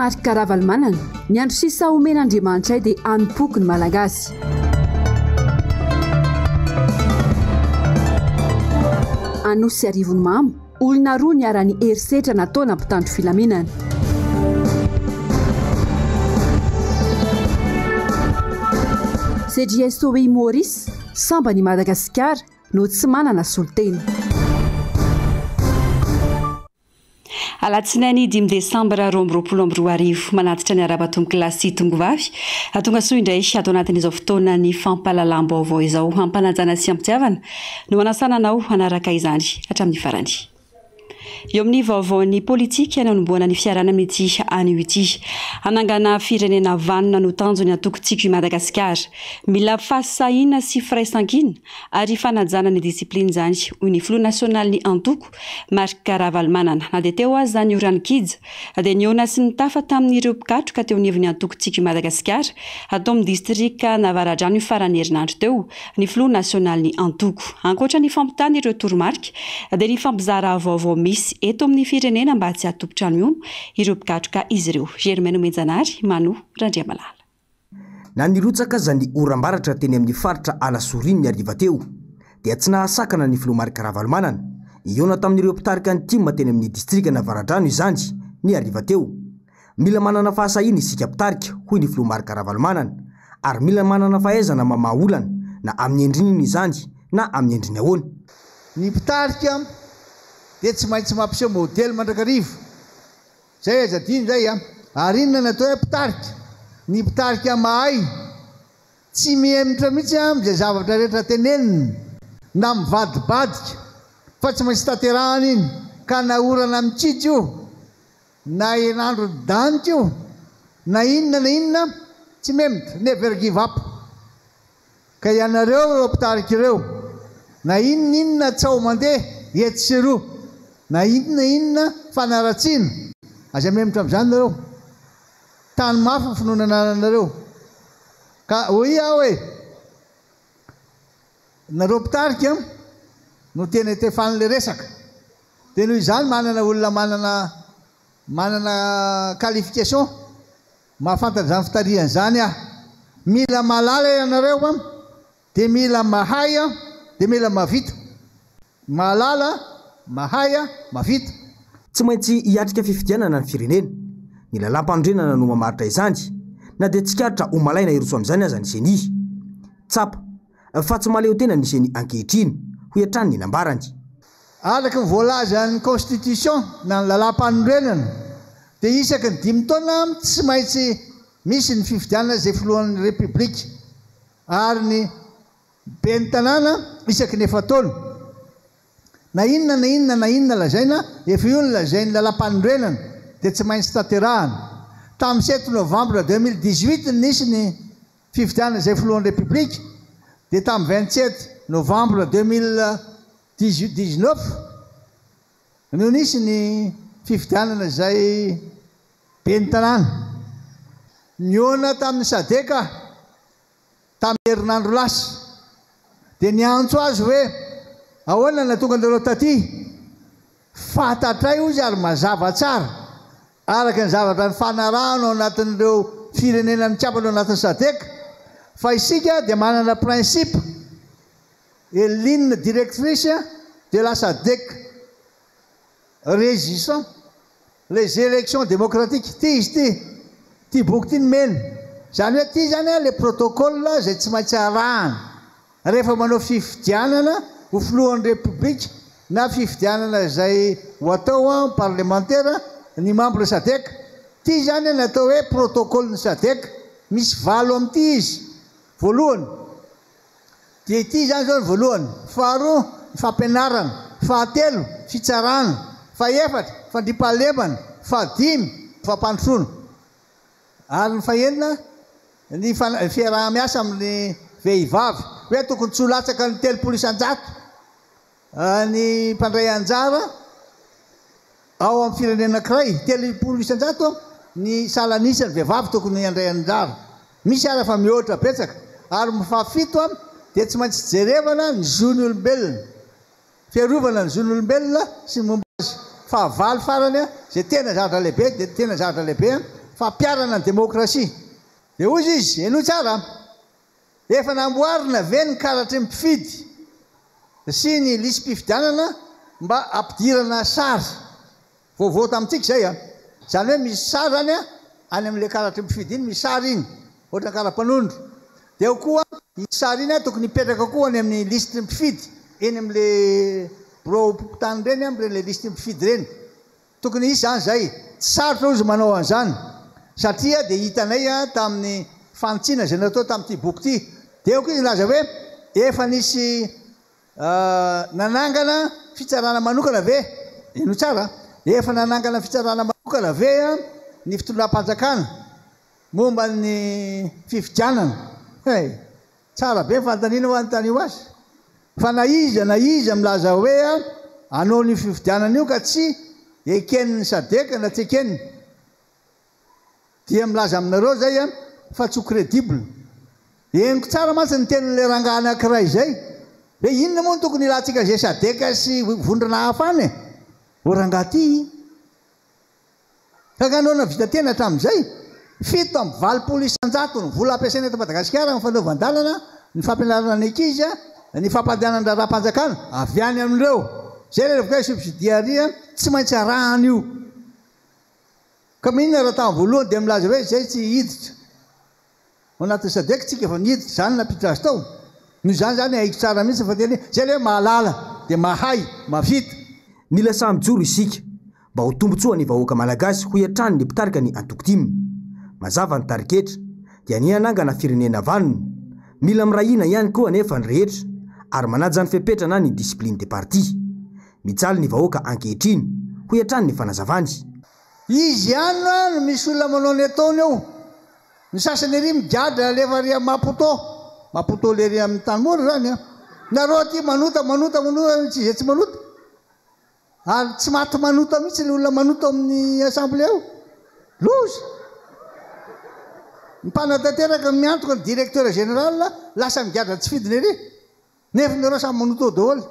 Marc Karavalmanana ny andro sisa omen'Andriamanitra ay dia anompoky ny malagasy. Anosy Arivony Mamo, olona roa niara-ny herisetra nataona mpitandro filaminana. CJSOI Maurice, samba ny Madagasikara no tsy manana solotena. Alatsinainy 5 Desambra 2024 manatitra ny arabatomboky lasy tongovavy atonga soa indray atao anatin'izao fotoana ny fampahalalam-baovao izao hampanajana sy ampitiavana no manasana anao hanaraka izany hatramin'ny farany. Eo amin'ny vaovaon'ny politika ny anomboana ny fiarana amin'ity anio ity hanangana firenena vanona no tanjony antokontsika i Madagasikara mila fahasahiana sy firaisan-kina ary fanajana ny disipliny zany hoy ny filoha nasionaly ny antoko Marc Karavalmanana na dia teo azy zany orany kija dia niona sy nitafa tamin'ireo mpikatroka teo nivony antokontsika i Madagasikara atao amin'ny distrika Navaradrano io farany herinandro teo ny filoha nasionaly ny antoko ankoatra ny fampitana ireo toromarika dia ny fampizara vaovao misy eto amin'ny firenena mba tsy hatopotrano io ireo mpikatroka izy ireo. Germaine Menjanary, Mano Randriamalala. Na nirotsaka zany oram-baratra teny amin'ny faritra Alasoriny ny ariva teo dia tsy nahasakana ny filoha Marc Karavalmanana iona tamin'ireo mpitarika ny tima teny amin'ny distrika Navaradrano izany ny ariva teo. Mila manana fahasahiana isika mpitarika hoy ny filoha Marc Karavalmanana ary mila manana fahaizana mamaolana na amin'ny endriny izany na amin'ny endriny ahoana. Ny mpitarika dia tsy maintsy mampiseho modely mandrakarivo. Zay azadiny zay ary inona natao hoe mpitarika? Ny mpitarika mahay tsy mihemitra mihitsy amin'izay zavatra rehetra teneniny na mivadibadika fa tsy maintsy taterahana iny ka naorana mitsidry io na enandro danitra io na inona tsy mihemitra, never give up. Ka ianareo ireo mpitarika ireo na inona tsao mandeha eto sy roa na inona fanaratsiana aza mihemitra amin'izany nareo. Tany mafy finoana anareo ka hoy aho hoe nareo mpitarika no tena tefan'le resaka dia noho izany manana olona manana qualification mahafantatra izany fitariana zany mila malala ianareo dia mila mahay dia mila mavita. Malala, mahay, mavita. Tsy maintsy hiatrika fifidianana ny firenena ny lalam-pandrenana no mamaritra izany na dia tsikaritra ho malaina iroso amin'izany aza ny seny tsapa fa tsy maleo tena ny seny ankehitriny ho hatrany ny nambarany. Araka ny voalaza ny constitution na ny lalam-pandrenana dia isaky ny 5 taona tsy maintsy misy ny fifidianana izay filohan'ny republika ary ny ben'ny tanàna isaky ny 9 taona. Na inona lazaina efa io ny lazainy lalam-pandrenana dia tsy maintsy taterahana. Tamin'ny 7 novembre 2018 nisy ny fifidianana izay filohan'ny republika dia tamin'ny 27 novembre 2019 no nisy ny fifidianana izay ben'ny tanàna. Niona tamin'ny sadeka tamin'ny herinandro lasa dia niantso azy hoe ahoana na tonga andareo taty fantatray ozy ary mazava tsara araka ny zavatra ny fanarahana ao anatin'ireo firenena nitsapanao anatin'ny sadeka fa isika dia manana principe et ligne directrice de la SADC régissant les élections démocratiques. Ty izy ty boky ty ny mena zany hoe ty zany le protocole zay tsy maintsy arahana rehefa manao fifidianana ho filohan'ny republika na fifidianana izay ho atao parlementaire ny membre SADC. Ty zany natao hoe protocole ny SADC misy 8 amin'ity izy. Voalohany dia ty zany zao ny voalohany, faharoa fampianarana, fahatelo fitsarana, faefatra fandripahalemana, fahadimy fampandrosoana ary ny fahenina ny fiaraha-miasa amin'ny vehivavy hoe tokony tsy ho latsaka ny 300 isan-jato ny mpandray anjara ao amin'ny firenena anankiray. 300 isan-jato ny salanisa ny vehivavy tokony handray anjara. Misy ara fa mihoatra betsaka ary fahafito dia tsy maintsy jerevana ny zon'ny olombelona, fiarovana ny zon'ny olombelona sy momba azy. Fahavalo farany zay tena zavatra lehibe dia tena zavatra lehibe fampiarana ny demokrasia. Dia ozy izy eno tsara efa namboarina ve ny karatry mpifidy sy ny lisym-pifidianana mba ampidirana sary vaovao tamintsika zay a. Zany hoe misy sary zany a any amin'le karatry mpifidy iny misy sary iny ohatra kara-panondro. Dia koa iny sary iny a tokony hipetraka koa any amin'ny listy mpifidy eny amin'le bureau-tany reny amin'ireny listy mpifidy reny. Tokony isy zany zay tsy sarotra ozy manao an'izany satria dia hitanay a tamin'ny fantsiana zay natao tamin'ity boky ity. Dia koa izy laza hoe efa nisy nanangana fitsarana manokana ve ino tsara efa nanangana fitsarana manokana ve a ny fitondram-panjakana momba ny fifidianana. Tsara be fantaniana ho an'tany azy fa na iza milaza hoe a anao ny fifidianana io ka tsy ekeniny sadeka na tsy ekeniny dia milaza aminareo zay a fa tsy ho crédible. Eniko tsara mantsy ny tenin'le rangahy anankiray zay hoe inona moa ny tokony ilahtsika zay sadeka sy vondrana hafa any o rangahy ty kaganao navita tena hatramin'izay 7 isanjato ny vola ampiasaina eto Madagasikara ny fanaovan-dalana ny fampianarana ny ankizy ny fampandehanana raharam-panjakana avy any amin'ireo zay rehefa subsidiaria tsy maintsy arahany io. Ka mihinona raha tamin'ny voalohany dia milaza hoe zay tsy hiditra ao anatin'ny sadeka tsika efa nihiditra zany napiditra azy tao noho izany zany haiko tsara mihitsy fa teny zay le hoe mahalala dia mahay mavita. Mila samijoro isika mba ho tombotsoa ny vahoaka malagasy ho hiatrany ny mpitarika ny antokotimy. Mazava ny tariketra dia ny anangana firenena vanona mila mirahina ihany koa anefa ny rehetra ary manaja ny fepetrana ny discipline de parti. Mijaly ny vahoaka ankehitriny ho hiatrany ny fanazavany. Izy ihany no misy olona manao ny ataony eo. Ny sasany ery migadra lefa ry Maputo le ry amin'ny tany mora zany a. Nareo ty manota tsy zay tsy manota ary tsy maty manota mihitsy le olona manota amin'ny assemblée eo lozy. Mipanatanteraka miantoka ny directeur général lasa migadra tsy fidiny ery nefa nareo samy manota ao daholo.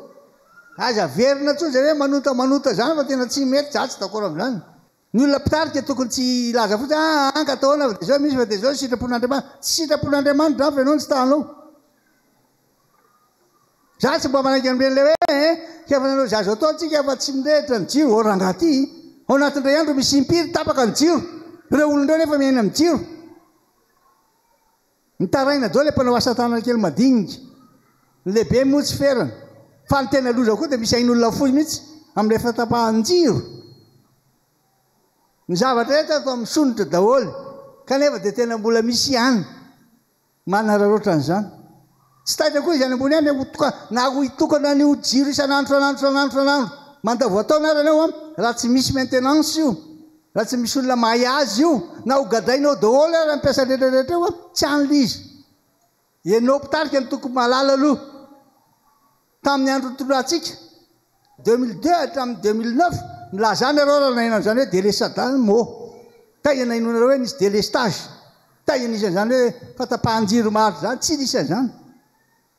Aza verina tso zay hoe manota zany fa tena tsy mety zatsy d'accord amin'izany. Ny olona mpitarika tokony tsy laza fotsy ankataona fa de zao misy fa de zao sitrapon'Andriamanitra. Tsy sitrapon'Andriamanitra raha fa ianao ny tsy tanao. Za tsy mba manaiky amin'ireny le hoe efa nanao zazo atao antsika fa tsy mirehitra ny jiro o rangahy ty ao anatin'ray andro misy impiry tapaka ny jiro ireo olon'ireo nefa miaina amin'ny jiro. Nitaraina dao le mpanao asa tanana kely madinika ny lehibe moa tsy ferana fa ny tena loza koa dia misy ain'olona fohy mihitsy amin'ilay fatapahan-jiro. Ny zavatra rehetra atao amin'ny sonitra daholo kanefa dia tena mbola misy ihany manararoatra an'izany. Tsy taitra koa izany ambony ihany na ho hitokana ny jiro isan'andro mandavoataona arany eo raha tsy misy maintenance io raha tsy misy olona mahay azy io na ho gadrainao daholo raha mampiasa rehetrarehetra eo tsy an'lizy. Ianao mpitarika ny tokony mahalala aloha. Tamin'ny andro tolorantsika 2002 hatramin'ny 2009 nilazany areo raha nainano zany hoe délestage mo taina inonareo hoe nisy délestage taina isan'izany hoe fatapahan-jiro maro zany tsy nisy an'izany.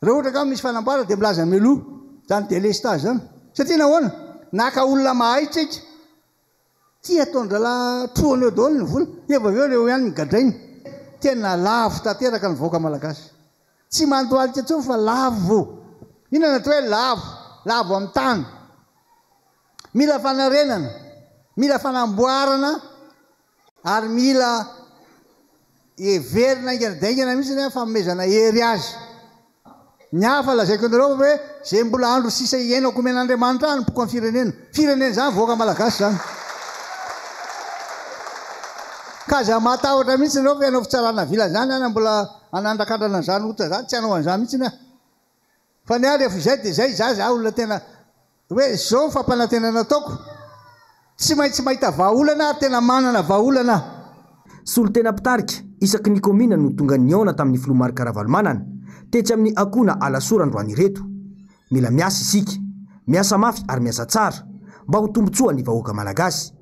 Raha ohatra ka misy fanamboara dia milaza meloha zany délestage zany satria nahoana naka olona mahay tsika ty ataondrala troany eo daholo ny vola efa aveo leo ihany nygadrainy. Tena lavo tanteraka ny vahoaka malagasy tsy mandohalika tsony fa lavo. Inona natao hoe lavo amin'ny tany. Mila fanarenana mila fanamboarana ary mila everina ingana mihitsy famomezana hery azy. Ny hafa lazaiko anareo hoe zay mbola andro sisa iainako men'Andriamanitra any poko amin'ny firenena zany vahoaka malagasy zany. Ka za matahotra mihitsy anao fa ianao fitsarana vila zany any mbola anandrakandrana zany ohatra zany tsy hanao an'izany mihitsy na fa ny ary efa izay dia zay za olona tena hoe zao fampanantena nataoko tsy maintsy mahita vahaolana tena manana vahaolana. Solo tena mpitarika isaky ny komina no tonga niaona tamin'ny Filomary Karavalomanana tetsy amin'ny akona alasorandroany reto. Mila miasa isika miasa mafy ary miasa tsara mba ho tombotsoa ny vahoaka malagasy.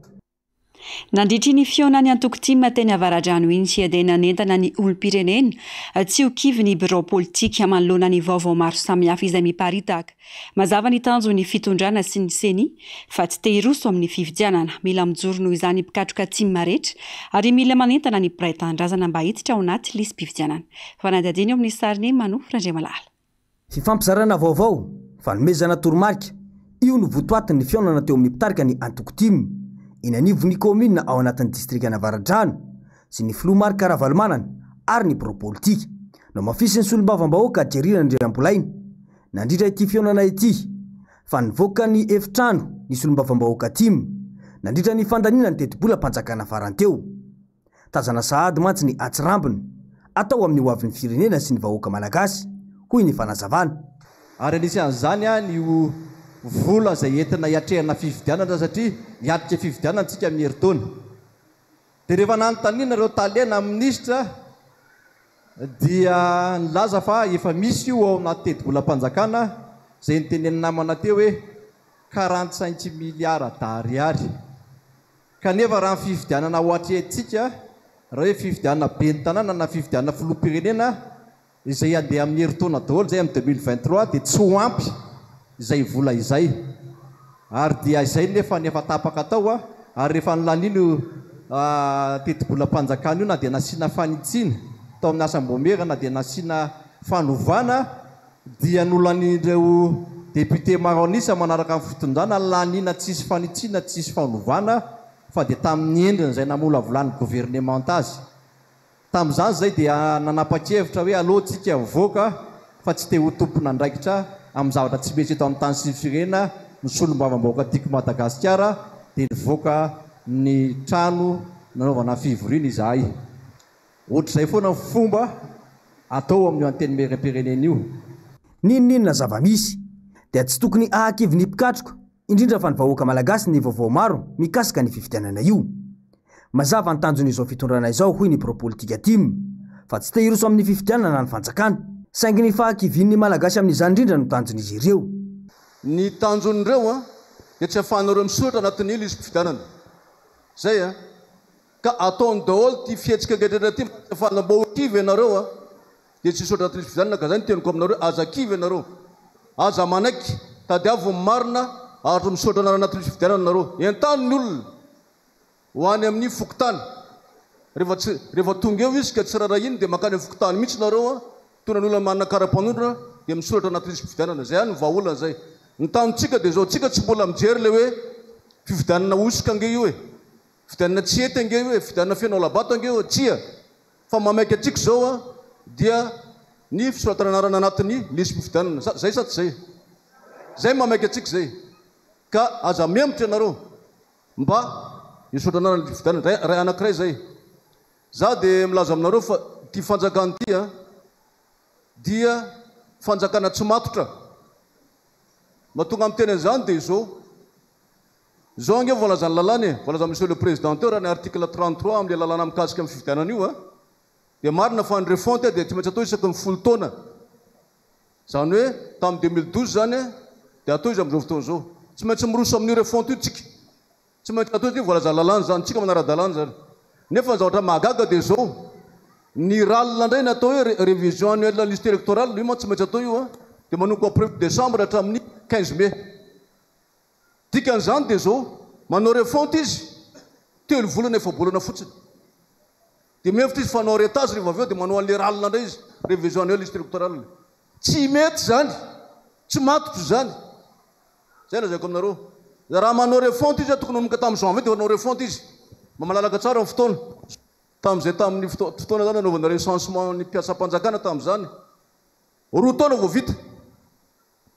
Nandritry ny fionany antoko-tima teny Avaradrano iny sy adena nentana ny olom-pirenena tsy ho kivy ny birao politika manoloana ny vaovao maro samihafa izay miparitaka. Mazava ny tanjo ny fitondrana sy ny seni fa tsy te hiroso amin'ny fifidianana, mila mijoro noho izany mpikatroka tima rehetra ary mila manentana ny mpiray tandrazana mba hiditra ao anaty lisy-pifidianana. Fanadadiny eo amin'ny sariny Mano Randriamalala. Fifampizarana vaovao, fanomezana toromarika, io no votoatiny ny fionana teo amin'ny mpitarika ny antoko-tima iny anivon'ny komina ao anatin'ny distrikana Avaradrano sy ny filoha Marika Ravalomanana ary ny birao politika no mafisy ny solombavam-bahoaka Jerina Andriambolaina nandritra ity fionana ity fa nivoaka ny efitrano ny solombavam-bahoaka tima nandritra ny fandaniana ny tetibola mpanjakana faranteo tazana sahady mantsy ny atsirambiny atao amin'ny hoavin'ny firenena sy ny vahoaka malagasy hoy ny fanazavana ary anisan'izany ny vola zay entina hiatrehana fifidianana satria miatrika fifidianana antsika amin'ny herintaona dia rehefa nanontaniana ireo talena ministra dia nilaza fa efa misy io ao anaty tetibolam-panjakana zay nitenenina namana teo hoe 45 milliards d'ariary kanefa raha ny fifidianana ho atrehantsika raha hoe fifidianana be ny tanàna na fifidianana filoham-pirenena izay andeha amin'ny herintaona daholo zay amin'ny 2023 dia tsy ho ampy izay vola izay ary dia izay nefa tapaka tao ary rehefa nilanino tetibolam-panjakana io na dia nasiana fanitsiana tao amin'ny asam-bomera na dia nasiana fanovana dia nolanin'ireo député maro anisa manaraka amin'ny fitondrana lanina tsisy fanitsiana tsisy fanovana fa dia tamin'ny endriny izay namola volany gouvernement azy tamin'izany zay dia nanapa-kevitra hoe alohantsika mivoaka fa tsy te ho tompona andraikitra amin'ny zavatra tsy mety eto amin'ny tany sy ny firenena ny solombavam-bahoaka tiako Madagasikara dia nivoaka ny trano nanaovana fivoriana izahay ohatr'izay foana ny fomba atao amin'io anteny merim-pirenena io ninona zava-misy dia tsy tokony ahakivy ny mpikatroka indrindra fa ny vahoaka malagasy ny vaovao maro mikasika ny fifidianana io mazava ny tanjon'izao fitondrana izao hoy ny birao politika tima fa tsy te hiroso amin'ny fifidianana ny fanjakana saingy ny fahakivin'ny malagasy amin'izany indrindra no tanjon'izy ireo ny tanjon'ireo dia tsy ahafahanareo misoratra anatin'io izy mpifidianana zay ka ataony daholo ty fihetsika ngetratra ty ahafahanambao kivy ianareo dia tsy misoratra anatin'izy mpifidianana ka zany teniko aminareo aza kivy ianareo aza manaiky tadiavo marina ary misoratra anatin'izy mpifidianana nareo entany ny olona ho any amin'ny fokotany rehefa tonga eo izy ka tsy rara iny dia makany amin'ny fokotany mihitsy nareo tona ny olona manana kara-panondrona dia misoratra anatin'izy fifidianana zay any vahaolana zay ny tanontsika dia zao tsika tsy mbola mijery le hoe fifidianana osika ange io fifidianana tsy ety ange io fifidianana fianao labato ange io tsia fa mamaiky atsika zao dia ny fisoratana anarana anatin'ny lisy fifidianana zay sa tsy zay mamaiky atsika zay ka aza memitra ianareo mba hisoratra anarana fifidianana ray anankiray zay za dia milaza aminareo fa ty fanjakana ty dia fanjakana tsy matotra mahatonga amin'ny teny an'izany dia zao ange voalazany lalàny voalaza monsieur le président teo raha ny article 33 amin'le lalàna mikasika amin'ny fifidianana io dia marina fa ny refonte dia tsy maintsy atao isaky ny folo taona zany hoe tamin'ny 2012 zany dia atao izy amin'izao fotoana zao tsy maintsy miroso amin'io refonte io tsika tsy maintsy atao izy voalazany lalàny zany tsika manara-dalàny zany nefa ny zavatra mahagaga dia zao ny ralina indray natao hoe révision annuelle liste électorale io ma tsy maintsy atao io dia manomboka 1er décembre hatramin'ny 15 mai dikan'izany dia zao manao refonte izy 3 volana efa bolana fotsiny dia mevitra izy fanao retage rehefa avy eo dia manao an'le ralina indray izy révision annuelle liste électorale tsy mety zany tsy matotro zany zay lazaiko aminareo raha manao refonte izy tokony manomboka tamin'ny janvier dia manao refonte izy mba malalaka tsara ny fotoana tamin'izay tamin'ny fotoana zany anaovana recensement ny mpiasam-panjakana tamin'izany 2 taona vao vita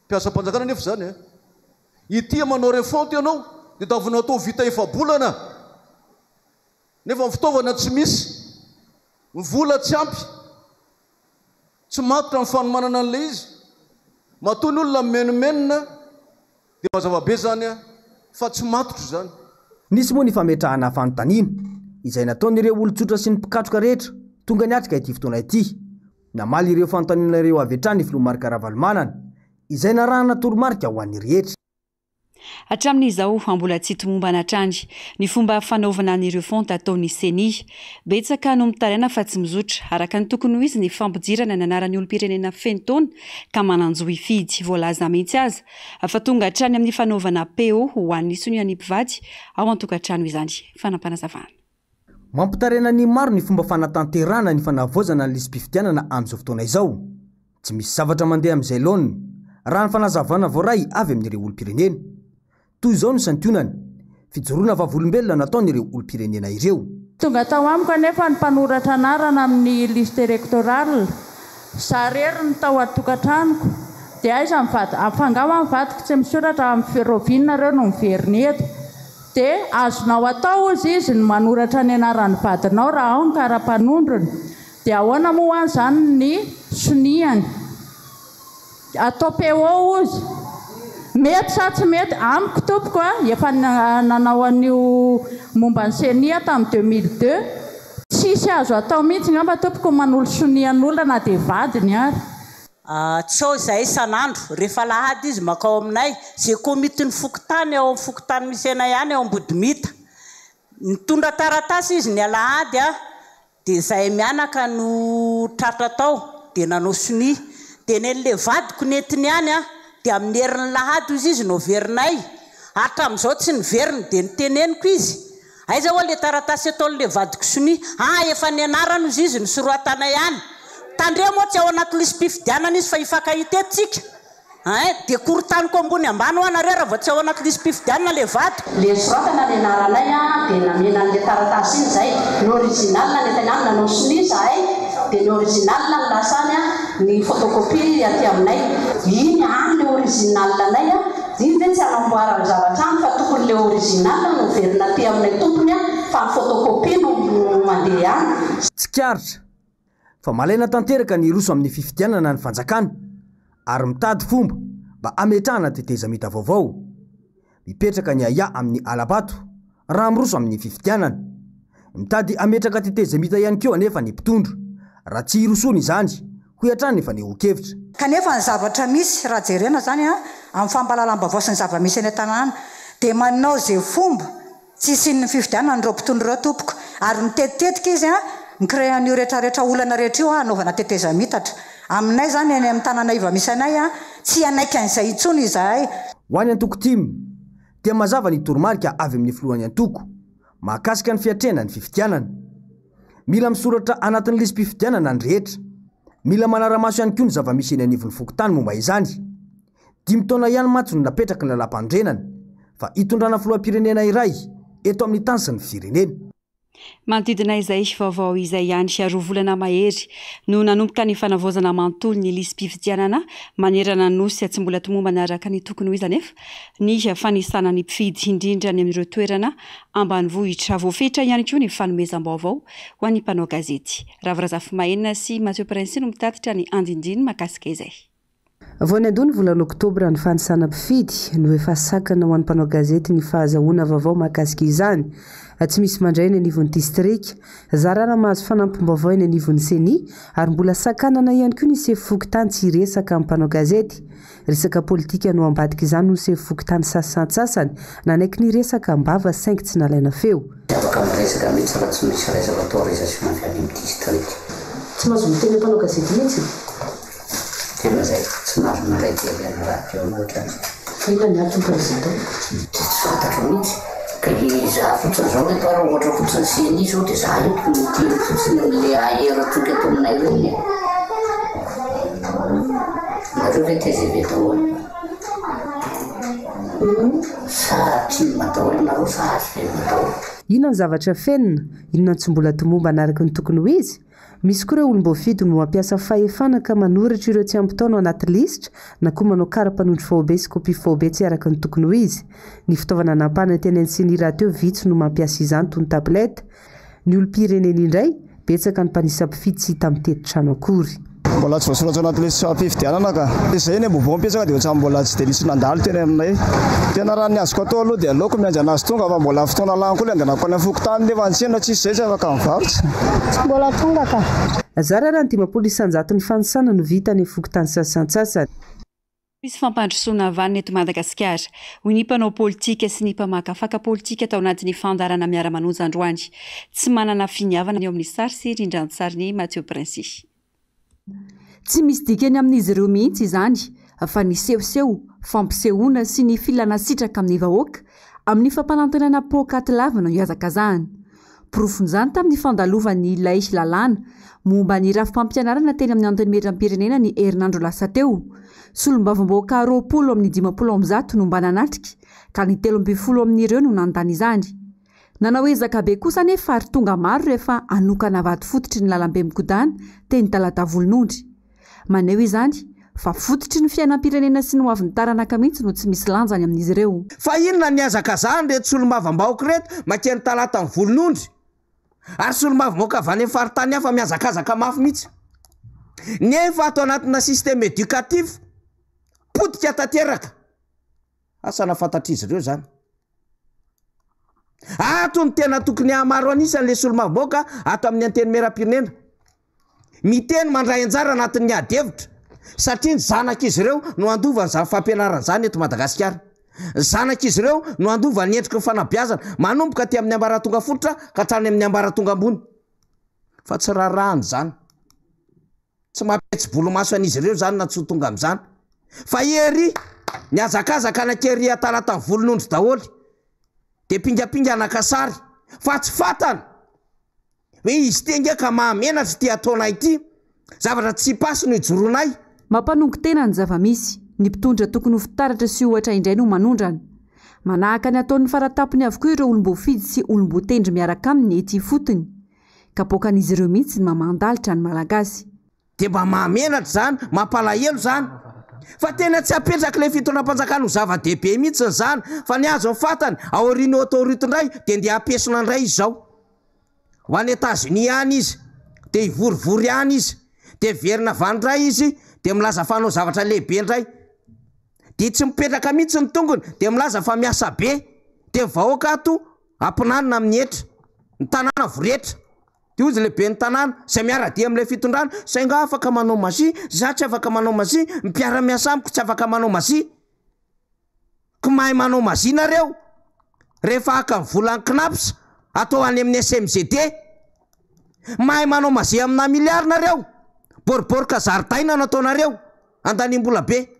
mpiasam-panjakana nefa zany ity manao refonte ianao dia davinao atao vita efa-bolana nefa ny fitaovana tsy misy ny vola tsy ampy tsy matotra ny fanomanana an'le izy matoa ny olona menomenina dia mazavabe zany fa tsy matotro zany nisy moa ny fametrahana fanontaniana izay nataon'ireo olon-tsotra sy ny mpikatroka rehetra tonga niatrika ity fotoana ity namaly ireo fanontaniana ireo avy hatrany ny filoha Marika Ravalomanana izay narahana toromarika ho an'ny rehetra hatramin'izao ambola tsy tomomba anatrandry ny fomba fanaovana an'ireo fonta ataony seni betsaka no mitaraina fa tsy mizotra araka ny tokony ho izy ny fampidirana ny anaran'ny olom-pirenena feno taona ka mananjo ifidy voalaza mihitsy aza fa tonga hatrany amin'ny fanaovana PO ho an'ny sonian'ny mpivady ao an-tokantrano izany fanampanazavana. Mampitarena ny maro ny fomba fanatanterana ny fanavozana ny lisym-pifidianana amin'izao fotoana izao. Tsy misy zavatra mandeha amin'izay laony raha ny fanazavana voaray avy amin'ireo olom-pirenena. Toy izao no santionany fijoroana vavolombelona nataon'ireo olom-pirenena ireo. Tonga tao amiko anefa ny mpanoratra anarana amin'ny liste électorale sarery ny tao atokantranoko dia aiza mivady afangao mivadika tsy misoratra amin'ny ferrovinina ireo no miveriny eto dia azonao atao izy ny manoratra ny anaran'ny vadinao raha ao ny kara-panondrony dia ahoana moa izany ny soniany atao PO izy mety sa tsy mety amiko tompoko efa nanao an'io momba ny senia tamin'ny 2002 tsisy azo atao mihitsy ngamba tompoko manolo sonian'olona na dia vadiny ary. Tsao izay isan'andro rehefa lahady izy makao aminay zay komitiny fokotany ao amin'ny fokotany misy anay ihany ao Ambodimita nitondra taratasy izy ny alahady dia izay mianaka no tratra tao dia nanao sonia dia nen'le vadiko nentiny ihany dia amin'ny herin'ny lahady izy no verinay hatramin'izao tsy niveriny dia niteneniko izy aiza hoe le taratasy ataon'le vadiko sonia efa nianarana izy nisorohatana ihany tandre moa tsy ao anaty lisym-pifidianana izy fa hifankahita etsika dia korotaniko ambony ambany ho anareo raha vao tsy ao anaty lisym-pifidianana le vadiko le soratana ny anaranay dia namena an'le taratasy iny zay ny original netany any nanao sonia zahay dia ny original ny lasany ny photocopie aty aminay iny any le original anay iny dia tsy anamboarany zavatra any fa tokony le original no verina aty aminay tompony fa ny photocopie no mandeha any. Tsy kiaritra fa malaina tanteraka ny roso amin'ny fifidianana ny fanjakana ary mitady fomba mba ametrahana teteza mita vaovao. Mipetraka ny aya amin'ny alabato raha miroso amin'ny fifidianana mitady ametraka teteza mita ihany keo anefa ny mpitondro raha tsy irosony izany ho hiatrany efa nehokevitra. Kanefa ny zavatra misy raha jerena zany amin'ny fampahalalam-baovao sy ny zava-misy eny an-tanàna dia manao zay fomba tsy sin'ny fifidianana ireo mpitondro ireo tompoko ary mitetitetika izy mikréan'io rehetrarehetra olana rehetra io anaovana teteza mitatra aminay zany eny amin'ny tanàna iva misy anay tsy anaiky an'izay intsony izahay. Ho any antoko timy dia mazava ny toromarika avy amin'ny filohan'ny antoko mahakasika ny fiatrena ny fifidianana. Mila misoratra anatin'ny lisym-pifidianana ny rehetra. Mila manara-maso ihany koa ny zava-misy eny anivon'ny fokotany momba izany. 5 taona ihany matsony napetraka ny lalam-pandrenana fa hitondrana filoham-pirenena iray eto amin'ny tany sy ny firenena. Manodidina izay vaovao izay ihany roa volana mahery no nanomboka ny fanavozana manontolo ny lisym-pifidianana manerana nosy tsy mbola tomombana araka ny tokony ho izy anefa ny fanisana ny mpifidy indrindra ny amin'ireo toerana ambanivohitra voafetra ihany koa ny fanomezam-baovao ho an'ny mpanao gazety. Ravirazafy Mahenina sy Mathieu Prince no mitatitra ny andindiny makasika izay. Vao ny andony volana Oktobra ny fanisana mpifidy no efa sakana ho an'ny mpanao gazety ny fahazahoana vaovao mahakasika izany. Tsy misy mandray ny anivon'ny distrika zarana mahazo fanampim-baovao eny anivon'ny seni ary mbola sakanana ihany koa ny sefo fokotany tsy resaka amin'ny mpanao gazety. Resaka politika no ambadika izany no sefo fokotany sasantsasany nanaiky ny resaka mbava saingy tsy nalaina feo. Afaka miresaka mihitsy raha tsy misy resaka autorisation avy any amin'ny distrika. Tsy mahazo miteny mpanao gazety mihitsy. Tena zay tsy mahazo maray kely any raha teo loatra. Fa ina ny antony prezident? Tsy fantatro mihitsy. Ka iza fotsiny zao hoe para ohatra fotsiny seni zao dia za io miteny fotsiny le aero tonga eto aminay reny. Nareo ve TGV daholo? Sa tsy madaholo nareo sa azo fenina daholo? Inona ny zavatra fenina? Inona tsy mbola tomomba anaraka ny tokony ho izy? Misy koa ireo olom-boafidy no mampiasa fahefana ka manoratra ireo tsy ampitaona ao anaty lisitra na koa manao kara-panondro vaobe sy kopy vaobe tsy araka ny tokony ho izy. Ny fitaovana nampana teny antsiny raha teo vitsy no mampiasa izany toy ny tableta. Ny olom-pirenena indray betsaka ny mpanisa mpifidy sy hita mitety trano akory. Mbola tsy voasoratra anaty lisym-pifidianana ka izay ny bobo mpiasaka dia ohatran'ny mbola tsy dia nisy nandalo teny aminay. Tena raha ny azoko atao aloha dia aleoko mianja anazy tonga fa mbola fotoana lany koa le andehanako any fokotany nefa antsena tsisy izay tsy afaka mivarotra. Tsy mbola tonga ka. Zara raha ny 500 isanjato ny fanisana no vita ny fokotany sasantsasany. misy fampandrosoana vanina eto Madagasikara hoy ny mpanao politika sy ny mpamakafaka politika tao anatin'ny fandarana miara-manonja androany tsy manana finiavana eo amin'ny sary sy rindran-tsariny Mathieu Princy. Tsy misy dikany amin'izy ireo mihitsy izany fa ny sehoseho fampisehoana sy ny filana sitraka amin'ny vahoaka amin'ny fampanantenana pokaty lavana iazakazahany. Porofon'izany tamin'ny fandalovan'ny ilay lalàna momba ny rafim-pampianarana teny amin'ny antenimieram-pirenena ny herinandro lasa teo. Solombavamboaka 20 amin'ny 50 no mba nanatrika ka ny 13 amin'ireo no nandany izany. Nanao ezaka be kosa nefa ary tonga maro rehefa anokana vato fototry ny lalambe mikodana teny Talata volonondry. Maneho izany fa fototry ny fiainam-pirenena sy ny hoavin'ny taranaka mihitsy no tsy misy lanjany amin'izy ireo. Fa inona ny azakazahany reto solombavambahoaka reto makeny Talata ny volonondry ary solombavamboaka avy any amin'ny faritany hafa miazakazaka mafy mihitsy. Nefa ato anatina système éducatif potika tanteraka. Asa nafantatr'izy ireo zany. Ato ny tena tokony hamaro anisan'le solombavamboaka ato amin'ny antenimieram-pirenena. Miteny mandray anjara anatin'ny adevitra satria ny zanak'izy ireo no andovany zany fampianarana zany eto Madagasikara. Zanak'izy ireo no andovany endriky ny fanabeazana manomboka aty amin'ny ambaratonga fototra ka hatrany amin'ny ambaratonga ambony. Fa tsy rarahany zany. Tsy mampetsy bolomaso an'izy ireo zany na tsy tonga amin'izany. Fa ery ny azakazaka anakery Talata ny volonondry daholo dia pingapinga anakasary fa tsy fatana hoe izy tenga ka mahamenatra ty ataonay ity zavatra tsy pasy no ijoroanay. Mampanongo tena ny zava-misy ny mpitondra tokony ho fitaratra sy ohatra indray no manondrana. Manahaka ny ataon'ny faratapony avokoa ireo olombofidy sy olombotendry miaraka aminy ety fotony ka pokan'izy ireo mihitsy ny mamandalitra ny malagasy. Dia mba mahamenatra zany mampalahelo zany. Fa tena tsy apetraka ilay fitondram-panjakana ho zava-dehibe mihitsy zany fa ny azo fatany aoriany autorité-ndray dia ndeha hampesona indray izy zao. Ho any États-Unis any izy dia hivorivory any izy dia verina vandray izy dia milaza fanao zavatra lehibe indray. Dia tsy mipetraka mihitsy ny tongony dia milaza fa miasa be dia vahoaka ato ampinanina amin'ny etra ny tanàna voretra. Dia ozy lehibe ny tanàna izay miara-dia amin'ilay fitondrana sainga afaka manao mazy, za tsy afaka manao mazy, mpiara-miasa amiko tsy afaka manao mazy. Ka mahay manao mazy nareo rehefa aka ny volany knaps atao any amin'ny SMGD. Mahay manao mazy amina miliary nareo boriborika zaridaina nataonareo andanim-bola be.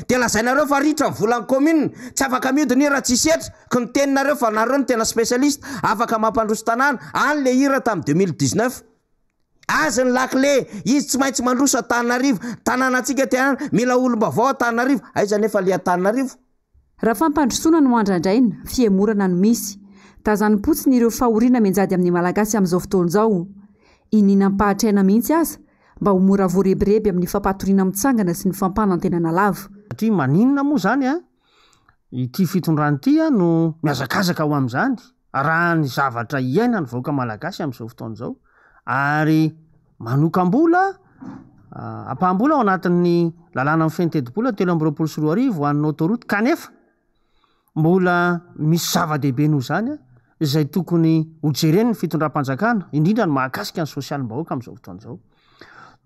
Dia lazainareo fa ritra ny volan'ny commune tsy afaka mihodiny raha tsy setra ka ny teninareo fa nareo ny tena spécialiste afaka mampandroso tanàna any le hira tamin'ny 2019. Azy ny lakle izy tsy maintsy mandroso Antananarivo tanànantsika tena mila olom-bavao Antananarivo aiza nefa le Antananarivo. Raha fampandrosoana no andrandraina fiemorana no misy tazany potsiny ireo fahoriana menjady amin'ny malagasy amin'izao fotoan'izao. Inina mpahatraina mihitsy aza mba ho mora voarebireby amin'ny fampatoriana mitsangana sy ny fampanantenana lava. Satria maninona moa zany ity fitondrany ity no miazakazaka ho amin'izany raha ny zavatra iaina ny vahoaka malagasy amin'izao fotoan'izao ary manokam-bola ampaham-bola ao anatin'ny lalàna amin'ny fiaintetym-bola 324 ho an'ny autoroute kanefa mbola misy zava-dehibe noho zany izay tokony hojeren'ny fitondram-panjakana indrindra ny mahakasika ny sosialim-bahoaka amin'izao fotoan'izao.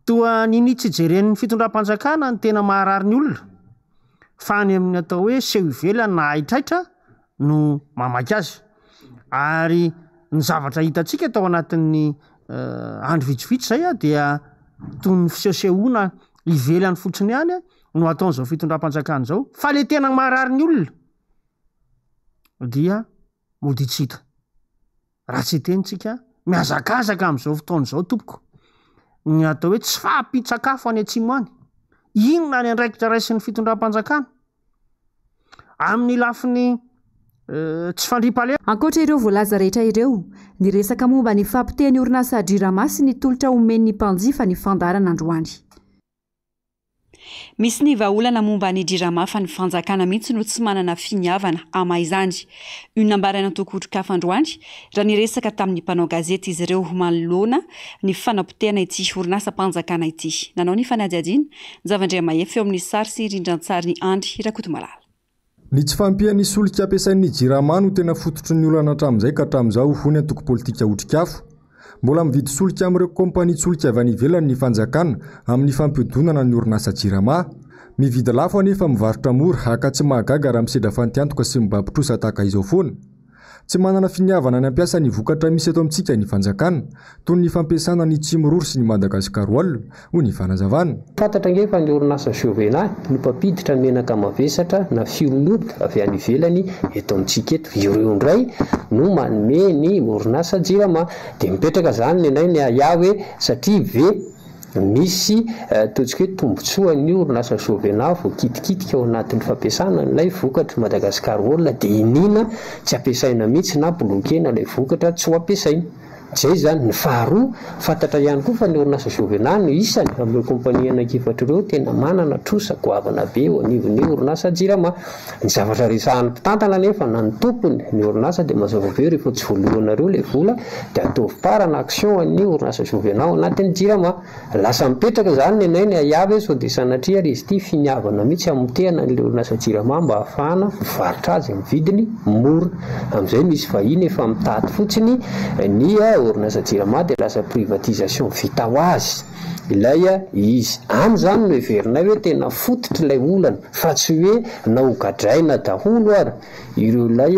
Toa niny tsy jeren'ny fitondram-panjakana ny tena maharary ny olona fa ny amin'ny atao hoe seho ivelany na aitraitra no mamaky azy ary ny zavatra hitantsika tao anatin'ny andro vitsivitsy zay dia toy ny fisehosehoana ivelany fotsiny ihany no ataon'izao fitondram-panjakana zao fa le tena maharary ny olona dia moditsita. Raha tsy tenitsika miazakazaka amin'izao fotoan'izao tompoko ny atao hoe tsy fahampitsakafo any atsimo any. Inona ny andraikitra raisin'ny fitondram-panjakana amin'ny lafiny tsy fandriam-pahalema. Ankoatra ireo voalaza rehetra ireo ny resaka momba ny fampiteny orinasa Jirama sy ny tolotra omen'ny mpanjifa ny fandarana androany. Misy ny vahaolana momba ny Jirama fa ny fanjakana mihitsy no tsy manana finiavana ama izany. Unambarana tokotrokafo androany raha ny resaka tamin'ny mpanao gazety izy ireo manoloana ny fanapotehana ity orinasa mpanjakana ity. Nanao ny fanadihadiana Zavandria Mahefy eo amin'ny sary sy rindran-tsary ny Andry Rakotomalaly. Ny tsy fampian'ny solika ampiasain'ny Jirama no tena fototry ny olana hatramin'izay ka hatramin'izao hony antoko politika otrikafo. Mbola mividy solika amin'ireo kompani solika avy any ivelany ny fanjakana amin'ny fampidonana ny orinasa Jirama. mividy lafo anefa mivarotra mora aka tsy mahagaga raha misedra fantiantoka sy mibabitrosa tahaka izao foana. Tsy manana finiavana ny ampiasa ny vokatra misy eto amintsika ny fanjakana toy ny fampiasana ny tsimororo sy ny Madagasikara wall ho ny fanazavana. Fantatra ngefa ny orinasa Jovena no mpampiditra menaka mavesatra na fiolon'oditra avy any ivelany eto amintsika eto. Ireo indray no manome ny orinasa Jirama dia mipetraka zany ny anay ny aya hoe satria ve misy totsika hoe tombotsoa ny orinasa Jovena voakitikitika ao anatin'ny fampiasana n'ilay vokatra Madagasikara wall dia inina tsy ampiasaina mihitsy na blokena ilay vokatra tsy ho ampiasaina. Zay zany ny faharoa fantatra ihany koa fa ny orinasa Jovena no isany amin'ireo kompania anankiefatra ireo tena manana trosa goavana be eo anivon'ny orinasa Jirama. Ny zavatra resahan'ny mpitantana nefa na ny tompony ny orinasa dia mazava be rehefa tsy voalohanareo ilay vola dia ataovy parana action ny orinasa Jovena ao anatin'ny Jirama. Lasa mipetraka zany ny anay ny ayavy sao dia sanatria ary izy ity finiavana mihitsy amin'ny tena ny orinasa Jirama mba ahafahana mivarotra azy amin'ny vidiny mora. Amin'izay misy vahiny efa mitady fotsiny ny orinasa Jirama dia lasa privatisation vita ho azy. Ilay izy amin'izany no heverinay hoe tena fototra ilay olana fa tsy hoe nahogadraina daholo ary ireo ilay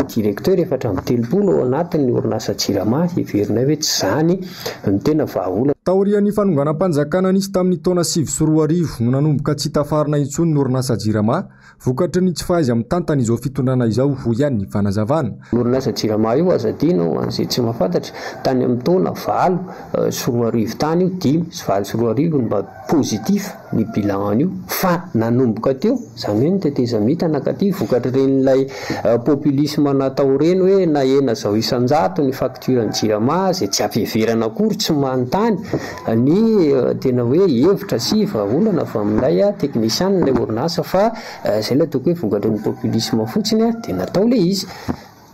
directeur efatra amby 30 ao anatin'ny orinasa Jirama heverinay hoe tsy zany ny tena vahaolana. Taorian'ny fanonganam-panjakana nisy tamin'ny taona 2024 no nanomboka tsy tafarina intsony ny orinasa Jirama vokatry ny tsy fahaiza amin'ny tantana izao fitondrana izao ho ihany ny fanazavana. Orinasa Jirama io azadina an'izay tsy mahafantatra tany amin'ny taona 4 sy 4 tany io 10 sy 4 sy 4 mba positif ny bilan io fa nanomboka teo zany hoe niteteza mitana ka ty vokatry ren'ilay populisme natao reny hoe na ena zao isanjato ny facture ny Jirama zay tsy ampiheverana akory tsy manontany ny tena hoe hevitra sy vahaolana avy amin'ilay teknisian ilay orinasa fa zay ilay toko hoe vokatry ny populisme fotsiny dia natao ilay izy.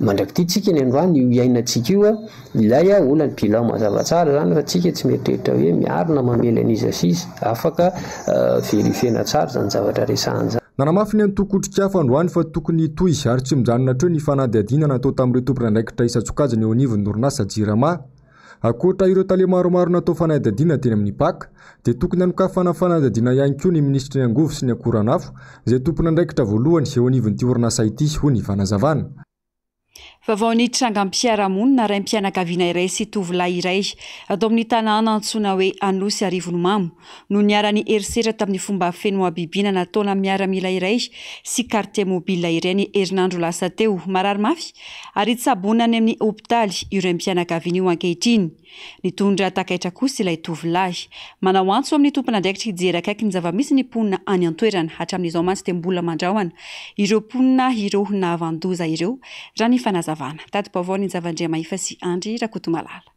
Mandraky ty tsika ny androany io iainantsika io ilay olany bilan mazava tsara zany fa tsika tsy mieritreritra hoe miarina mamela an'izy asizy afaka verifiena tsara zany zavatra resahany zany. Nanamafy ny antokotrikafa androany fa tokony toy ary tsy mijanona treo ny fanadihadiana natao tamin'ireo tompona andraikitra isa-tsokajiny eo anivon'ny orinasa Jirama. Akoatra ireo tale maromaro natao fanadihadiana teny amin'ny paka dia tokony hanokafana fanadihadiana ihany koa ny ministry ny angovo sy ny akoranafo izay tompona andraikitra voalohany eo anivon'ity orinasa ity ho ny fanazavana. Vaovao ny trangam-piarahamonina raim-pianakaviana iray sy tovolahy iray atao amin'ny tanàna antsoina hoe Anosy Arivonimamo no niara-ny eriseratra tamin'ny fomba feno abibina nataona miaramila iray sy quartier mobile iray ny herinandro lasa teo marary mafy ary tsabonany amin'ny hopitaly io raim-pianakaviana io ankehitriny. Nitondra takaitra kosa ilay tovolahy manao antso amin'ny tompona andraikitra hijery akaiky ny zava-misy ny mponina any an-toerana hatramin'izao mantsy dia mbola mandrahona ireo mponina ireo nahavandoza ireo raha ny fanazavana. Tati-pavao ny zavandria mahifa sy Andry Rakotomalala.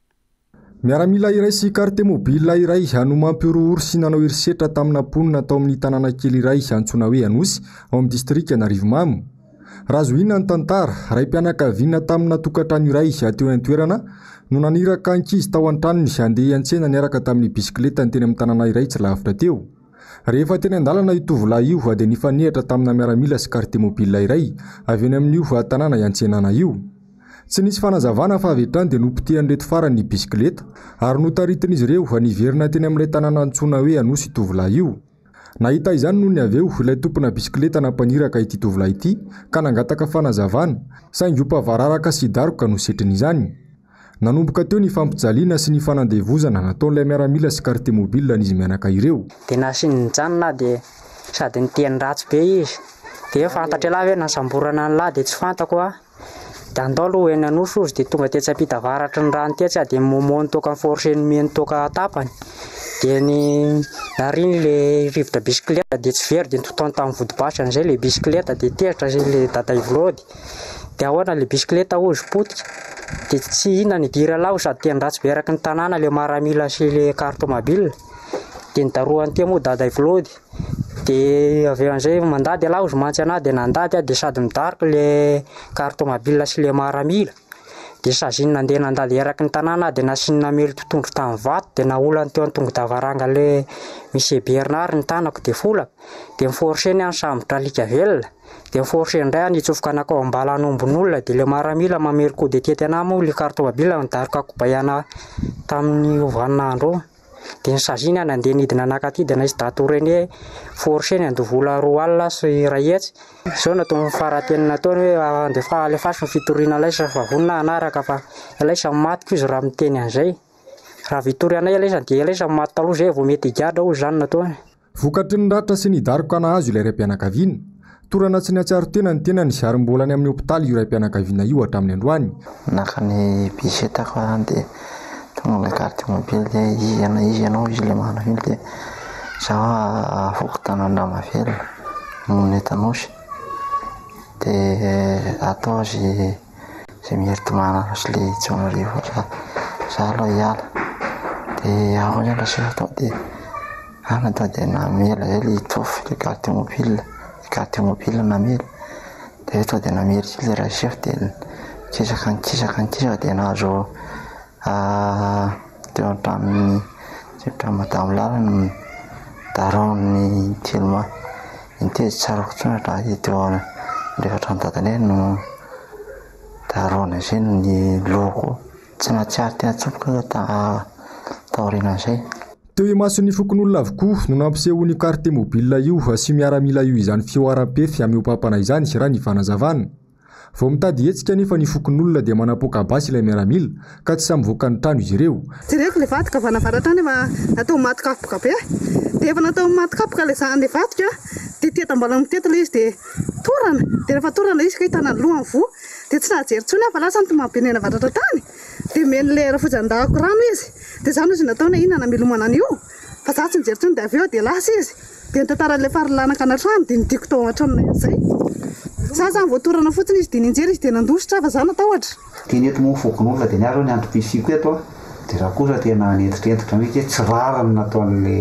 Miaramila iray sy quartier mobile iray no mampiorohoro sy nanao erisetra tamina mponina atao amin'ny tanàna kely iray antsoina hoe Anosy ao amin'ny distrika Arivomamo. Razoina ny tantara raim-pianakaviana tamina tokantrano iray ateo an-toerana no naniraka ankizy tao an-tranony andeha an-tsena niaraka tamin'ny bisikileta teny amin'ny tanàna iray tsy lavitra teo. Rehefa teny an-dalana io tovolahy io dia nifanehatra tamina miaramila sy quartier mobile iray avy eny amin'io tanàna iantsenana io. Tsy nisy fanazavana fa avy hatrany dia nopotehany reto farany ny bisikileta ary notaritin'izy ireo niverina teny amin'ilay tanàna antsoina hoe Anosy tovolahy io. Nahita izany noho ny avy eo ilay tompona bisikileta nampaniraka ity tovolahy ity ka nangataka fanazavana saingy mpavararaka sy daroka no setrin'izany. Nanomboka teo ny fampijaliana sy ny fanandevozana nataon'ilay miaramila sy quartier mobile n'izy mianaka ireo. Dia nasiany nijanona dia sady niteny ratsy be izy dia fantatra lahy hoe nasamborana ny lahy dia tsy fantako a. Dia andao aloha eny Anosy ozy dia tonga tetsy ampita varatra ny rano tetsy dia momoany toka ny forceny miheny toka tapany. Dia ny nariny le rivotra bisikileta dia tsy very dia nitotony tamin'ny vodibasany izay le bisikileta dia teritra izay le dada Ivlody. Dia ahoana le bisikileta ozy potika dia tsy inona ny dira lao sady teny ratsy be araky ny tanàna le maramila sy le kartomabila. Dia nidaroany teo moa dada Ivlody. Dia avy an'izay mandady lahy ozy mantsy anahy dia nandady dia sady midaroka le kartomabila sy le maramila. Dia sazinina nandeha nandady eraky ny tanàna dia nasinina mely totondro tamin'ny vato dia naolany teo an-tongo davaranga le misy Bernard ny tanako dia folaka. Dia miforceny any sambotra alika velona. Dia miforceny indray any hitsofoka anakao ambala anombon'olona dia le maramila mamely kody tety anahy moa le kartomabila nidaroka kobayana tamin'ny ovan'andro. dia nysaziny a nandeha nidina nakaty dia naisy datoreny hoe forseny andovola roa alina sy ray hetsy zao natao faratenina ataony hoe andefa alefaso ny fitoriana ilay sa vavonina anaraka fa ilay sa maty izy raha miteny an'izay raha vitory anay ilay dia ilay sa maty taloha zay vao mety higadra ho zany nataony vokatry ny ratra sy nidaroka nahazo ilay raim-pianakaviana torana tsy nihatsiaro tena ny tena nisarim-bolany amin'ny hopitaly io raim-pianakaviana io hatramin'ny androany naka ny bisetako dia tonga la carte mobile dia izy ianao izy le mahana vily dia zaho afoko tanandra mavelona no netanosy dia atao zay miheritomana sy le tsoanarivo za aloha hiala dia aho ny ala atao dia natao dia namela zay le itofy le carte mobile namela dia atao dia namery sy le raha chef dia nikisaka dia nahazo teo an-tramin'ny madamo lalana daron'ny telma intezy tsarako tsona raha teo rehefa dadany no darona zay ny loko tsy natsiary tena tsompoka taorianan'izay teo imason'ny fokon'olona avokoa no nampiseho'ny carte mobile io sy miaramila io izany fioaram-pefy amin'ny hopampana izany sy raha ny fanazavana vao mitady hetsika nefa ny fokon'olona dia manapoka basy ilay miaramila ka tsy samy voaka ny trano izy ireo jereko le vatika vanavaratrany efa natao matikapoka be dia efa natao matikapoka le zany vatika dia tetambola mitety le izy dia torana dia rehefa torana izy ka hitana ny lohany vo dia tsy nahajery tsony fa lasa ny tomabenena varatra tany dia meny le rafojandahako rano izy dia zany izy nataona inana milomana an'io fa za tsy nijery tsony dia avy eo dia lasa izy dia nitataran'le farilanaka anatrano dia nidiko tao antranona izay za zany voatorana fotsiny izy dia ninjery izy dia nandositra fa za natahotra dia nety moa fokon'olona dia niaro ny androm-pisiko eto dia raha kosa tena nentitrentika mihitsy tsy rarany nataon'le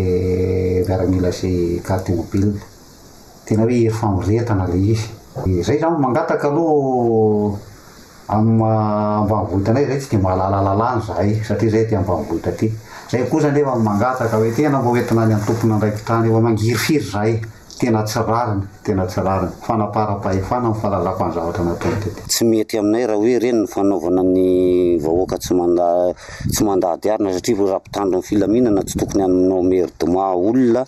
miaramila sy carte mobile tena hoe hery famoretana le izy izay zany mangataka aloha ambanivohitra anay zay tsy dia mahalalalala ny zahay satria zay ty ambanivohitra ty zay kosa nefa mangataka hoe tena mba hoentina ny antompona andraikitrany efa mangirifiry zahay tena tsy rariny fanapara-pahefana amin'ny fahalalako any zavatra nataony tety tsy mety aminay raha hoe reny ny fanaovana ny vahoaka tsy mandady arina satria raha mpitandro ny filaminana tsy tokony aminao merdement olona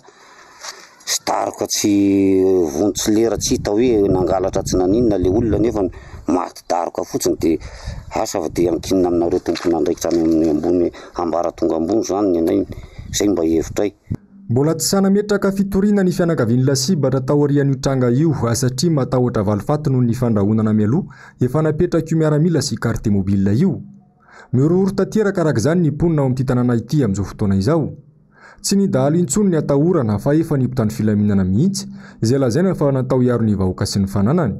sy daroka tsy vono tsy lera tsy hita hoe nangalatra tsy naninona le olona nefa maty daroka fotsiny dia asa fa dia ankinina aminareo tompona andraikitrany amin'ny ambony ambara tonga ambony zany ny anay zay mba hevitray mbola tsy sanametraka fitoriana ny fianakavian'ny lasibatra taorian'io tranga io satria matahotra valifaty noho ny fandrahonana mialoha efa napetraka io miaramila sy carte mobile io miorooro tanteraka araka izany ny mponina ao amin'ity tanàna ity amin'izao fotoana izao tsy nidahalo intsony ny atahorana fa efa nipotany filaminana mihitsy izay lazaina fa natao hiaro ny vahoaka sy ny fananany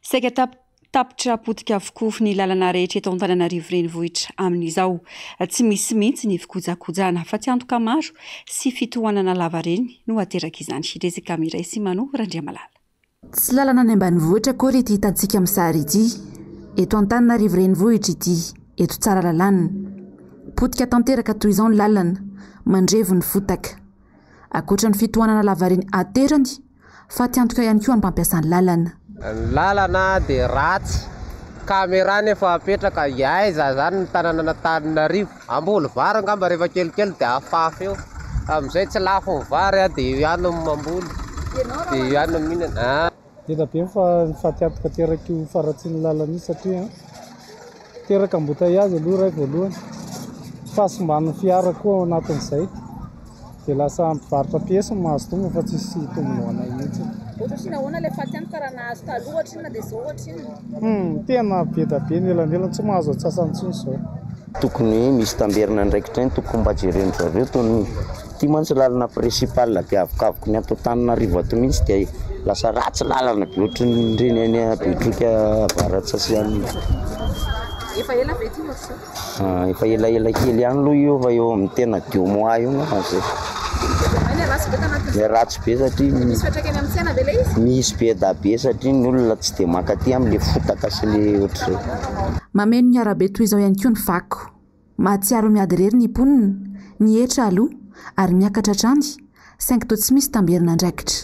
saika tapitra potika avokoa ny lalana rehetra eto Antananarivo renivohitra amin'izao tsy misy mihitsy ny fikojakojana fa tsy antoka maro sy fitohanana lava reny no ateraka izany resaka miray sy mano Randriamalala tsy lalana any ambanivohitra akory ity hitantsika amin'ny sary ity eto Antananarivo renivohitra ity eto tsara lalàna potika tanteraka toy izao ny lalana mandrevo ny fotaka akoatra ny fitohanana lava reny aterany fa ty antoka ihany koa ny mpampiasany lalana ny lalana dia ratsy caméra nefa apetraka iaiza zany ny tanàna n'Antananarivo ambolo vary angamba rehefa kelikely dia afafy eo amin'izay tsy lafo ny vary dia ihany mamboly dia ihany mihinana tena be fa tiapika teraka io faratsiany lalana io satria teraka embouteillage aloha ray voalohany fahasombany fiara koa anatin'izay dia lasa mpivarotra piesy ny mahazo tombo fa tsisy tombony ho anay mihitsy ohatrina ahoana le faty any karaha nahazo taloha ohatrina dia zao ohatrina tena be da be nelanelany tsy mahazo atsasany tsony zao tokony hoe misy tamberina ndraikitray tokony mba jereny zareo tony ty mantsy lalana principal dia avokavoko ny ato Antananarivo ato mihitsy dia lasa ratsy lalana be ohatry reny any Betroka avaratsa sy any efa ela ve ty ohatr'izao efa elaela kely ihany aloha io fa eo amin'ny tena 2 mois io zay ratsy be satria misy be da be satria ny olona tsy dia makaty amin'le fotaka sy le ohatr'izay mameno ny arabe toy izao ihany koa ny fako mahatsiaro miady rery ny mponina ny etra aloha ary miakatra trany saingy toa tsy misy tamberina ndraikitra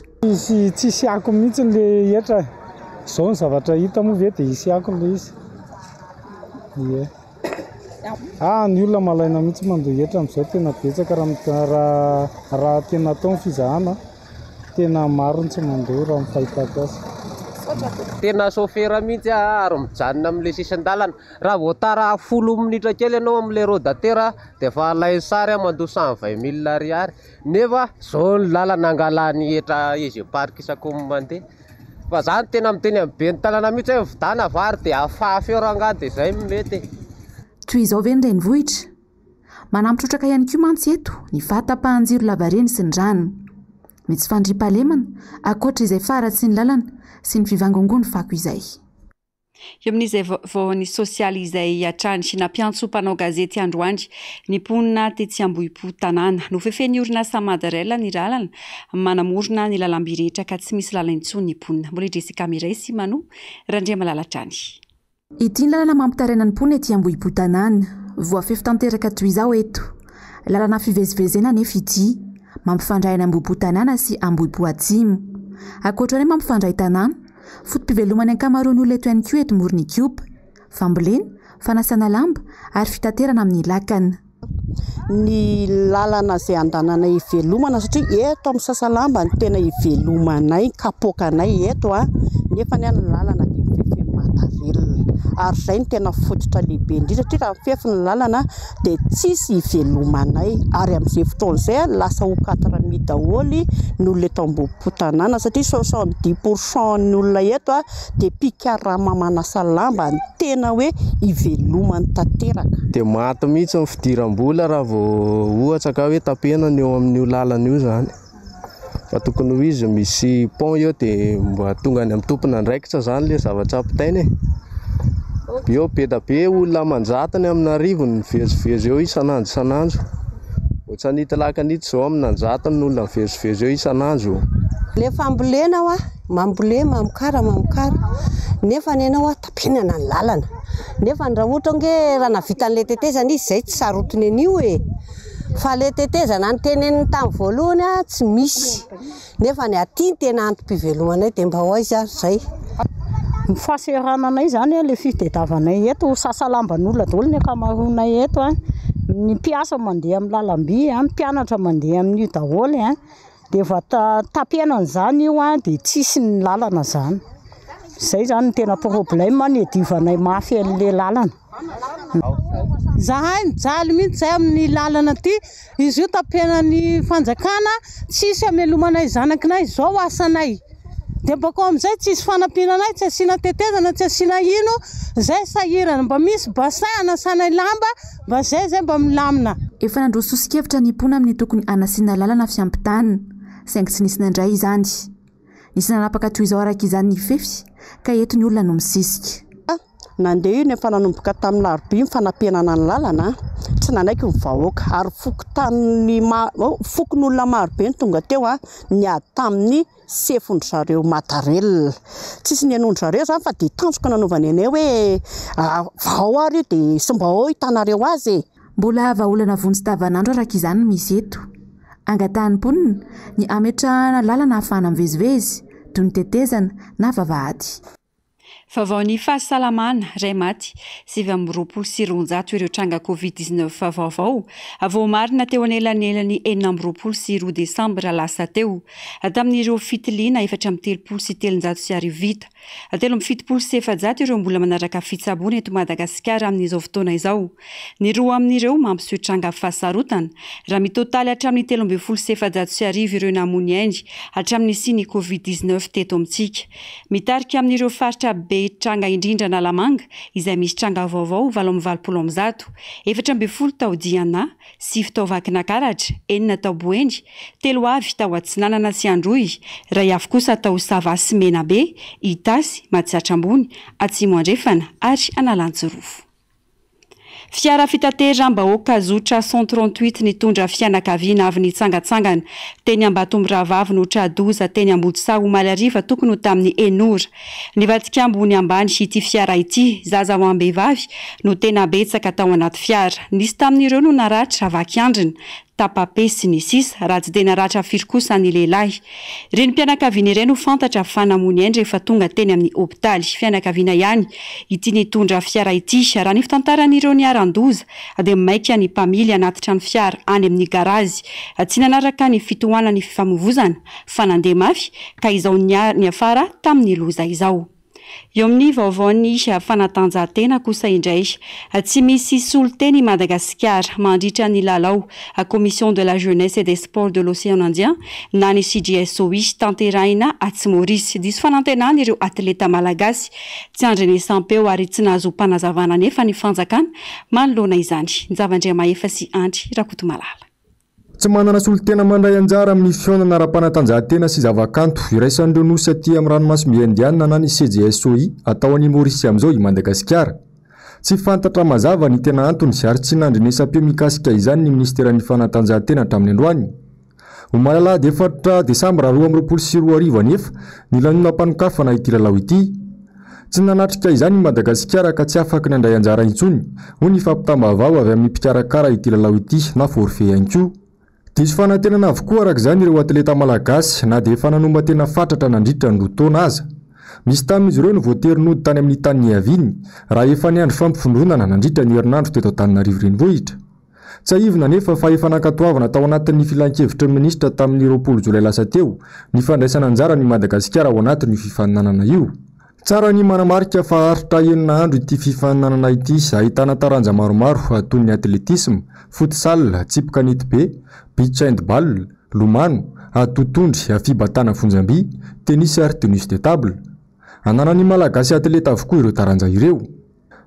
tsy isiako mihitsy le etra zao ny zavatra hita moa ve dia isiako le izy Ny olona malaina mihitsy mandoa hetra amin'izao tena betsaka raha tena atao ny fizahana tena marony tsy mandoa raha mifahitako azy. Tena sofera mihitsy ary mijanona amin'le sisin-dalana raha voatara 10 minitra kely ianao amin'le rodatera dia efa alay sary mandoa 120 000 ariary nefa zao ny lalana angalany hetra izy park isako mandeha fa zany tena miteny amin'ny be ny tanàna mihitsy hoe vidana vary dia afafy eo rangahy dia izay mety. Toy izao ve ny renivohitra manampitrotraka ihany koa mantsy eto ny fahatapahan-jiro lavareny sy ny rano mety fandriam-pahalemana akoatra izay faratsy ny lalana sy ny fivangongoany fako izay. Eo amin'izay vaovany sosialy izay atrany sy nampiantso mpanao gazety androany ny mponina tetsy Ambohipo tanàna nofefeny orinasa Madarela ny lalana manamorona ny lalam-by rehetra ka tsy misy lalana intsony ny mponina. Mbola Jessica Miray sy Manu Randria Malalatrany. Ity lalana mampitaraina ny mponina ety Ambohipo tanàna voafefy tanteraka toy izao eto. Lalana fivezivezena nefa ity mampifandray ny Ambohipo tanàna sy Ambohipo atsimo. Akoatrany mampifandray tanàna fotom-pivelomany ankamaroany olona eto ihany koa eto morony Kiopa, fambolena, fanasana lamba ary fitaterana amin'ny lakana. Ny lalana izay andanana ivelomana satria eto amin'ny sasalamba ny tena ivelomanay kapokanay eto nefa ny lalana dia fefy Madarela ary izay ny tena fototra lehibe indrindra satria raha fefy ny lalana dia tsisy ivelomanay ary amin'izay fotoana izay lasa ho 40 daholy ny olona eto Ambohipo tanàna satria 70% ny olona eto dia mpikarama manasa lamba ny tena hoe ivelomany tanteraka. Dia maty mihitsy ny fidiram-bola raha vao ohatra ka hoe tapena ny eo amin'io lalana io zany. Fa tokony ho izy misy pont eo dia mba tonga ny amin'ny tompona andraikitra zany le zavatra ampitainy. Eo be da be olona manjatany amin'ny arivony mivezivezy eo isanandro. Ohatran'ity lakan'ity zao amin'ny anjatany ny olona mivezivezy eo isanandro. Le fambolena mambolena mamokara nefa ny anao tapenana ny lalana nefa raha ohatra hoe raha navita an'ilay tetezana izy izay tsy sarotiny an'io fa le tetezana ny teneniny tamin'ny voalohany tsy misy nefa ny aty ny tena antom-pivelomanay dia mba ho izy izay. Ny fahaserananay zany le fitadiavanay eto sasalamban'olona daholo ny akamaroanay eto ny mpiasa mandeha amin'ny lalam-by ny mpianatra mandeha amin'io daholo dia tapenana zany io dia tsisy ny lalana zany. Izay zany ny tena problème ny edivanay mafy an'le lalana. Zahay mijaly mihitsy zay amin'ny lalana ty izy io tapenan'ny fanjakana tsisy amelomanay zanakinay izao asanay dia bako amin'izay tsisy fanampiananay tsy asiana tetezana tsy asiana ino izay sahirana mba misy bassin anasanay lamba mba zay mba milamina. Efa nandroso sosikevitra ny mpona amin'ny tokony anasiana lalana fiampitanina saingy tsy nisy nandray izany. Nisy nanapaka toy izao araka izany ny fefy ka eto ny olona no misisika. Nandeha io efa nanomboka tamin'ny Larobia ny fanampianana ny lalana tsy nanaiky ny vahoaka ary foko ny olona marobe ny tonga teo niady tamin'ny sefondry zareo Madarela. Tsisy ny anondry zareo zany fa dia tanjoka nanaovany anay hoe vao ary io dia sy mba ao hitanareo azy. Mbola vahaolana vonjy davanandro araka izany misy eto. Angatahany mponina ny ametrahana lalana ahafahana mivezivezy toy ny tetezana na vavahady. Vaovaon'ny fahasalamana ray maty 720 ireo tranga Covid-19 vaovao marina teo anelanelany 4 sy 2 Desambra lasa teo tamin'ireo fitiliana 430 sy 300 sy arivo vita 370 sy 700 ireo mbola manaraka fitsaboana eto Madagasikara amin'izao fotoana izao. Ny roa amin'ireo mampiseho tranga fahasarotana raha mitotaly hatramin'ny 13 sy 700 sy arivo ireo namony aindy hatramin'ny siny Covid-19 teto amintsika. Mitarika amin'ireo faritra be tranga indrindra na Lamanga izay misy tranga vaovao 720 410 tao Diana 7 tao Vakinankaratra 9 tao Boendy 3 avy tao Atsinanana sy Androy ray avy kosa tao Sava sy Menabe Itasy Matsatram-bony Atsimo Andrefana ary Analanjorofo. Fiara fitateram-bahoaka zotra 138 nitondra fianakaviana avy nitsangatsangana teny Ambatombiravavy no Tradoza teny Amboditsaho Malariva tokony ho tamin'ny Enora. Nivatika ambony ambany ity fiara ity zaza ho ambehivavy no tena betsaka tao anaty fiara. Nisy tamin'ireo no naratra vakiandrina tapapesy ny sisa raha tsy tena ratra firy kosa ny lehilahy. Ireny mpianakaviana ireny ho fantatra fanamony ainy rehefa tonga teny amin'ny hopitaly. Fianakaviana ihany ity nitondra fiara ity. Raha ny fitantaran'ireo niaran-doza dia maika ny mpamily anaty trano fiara any amin'ny garazy. Tsy nanaraka ny fitohanany fifamoivozana fa nandeha mafy ka izao ny afara tamin'ny loza izao. Eo amin'ny vaovaony fanatanjahantena kosa indray, tsy misy soloteny Madagasikara mandritra ny lalao Commission de la Jeunesse et des Sports de l'Océan Indien na ny CJSOI tanterahina atsy Maurice. Diso fanantenana ireo atleta malagasy tsy andriny sampeo ary tsy nahazo mpanazavana nefa ny fanjakana manoloana izany. Nzavandria Mahefa sy Andry Rakoto Malala. Tsy manana solotena mandray anjara amin'ny fionana ara-panatanjahantena sy zavakanto iraisan'ireo nosy aty amin'ny ranomasimbe indiana na ny CJSOI atao any Maurice amin'izao i Madagasikara. Tsy fantatra mazava ny tena antony ary tsy nandrinesam-peo mikasika izany ny ministeran'ny fanatanjahantena hatramin'ny androany. Ho malalady 4 Desambra 2024 ny lanonam-panokafana ity lalao ity. Tsy nanatrika izany i Madagasikara ka tsy afaka nandray anjara intsony ho ny fampitambavao avy amin'ny mpikarakara ity lalao ity na forfait ihany koa. Diso fanantenana avokoa arak'izany ireo atleta malagasy na dia efa nanomba tena fatratra nandritra ny rotaona aza. Misy tamin'izy ireo no voaterinody tany amin'ny tany niaviny raha efa niandro fampifondronana nandritra ny herinandro teto Antananarivo renivohitra. Tsy aivina nefa fa efa nankatoavana tao anatin'ny filan-kevitry ny minisitra tamin'ny 20 Jolay lasa teo ny fandraisana anjara ny Madagasikara ao anatin'ny fifaninanana io. Tsara ny manamarika fa haritra enina andro ity fifaninanana ity ahitana taranja maromaro toy ny atletisme, futsal, tsipy kanety be, beach handball, lomano, atotondry, fibatana fonjamby, tennis ary tennis de table. Ananan'ny malagasy atleta avokoa ireo taranja ireo.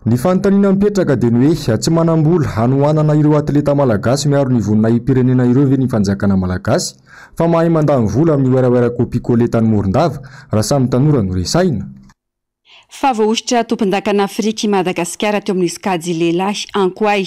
Ny fanontaniana mipetraka dia ny hoe tsy manambola hanohanana ireo atleta malagasy miaro ny vonina pirenena ireo ve ny fanjakana malagasy fa mahay mandany vola amin'ny oeraoera kopikoletany morondava raha samy tanora no resaina. Fa voaositra tompon-dakana Afrika Madagasikara teo amin'ny skady lehilahy Ankoay.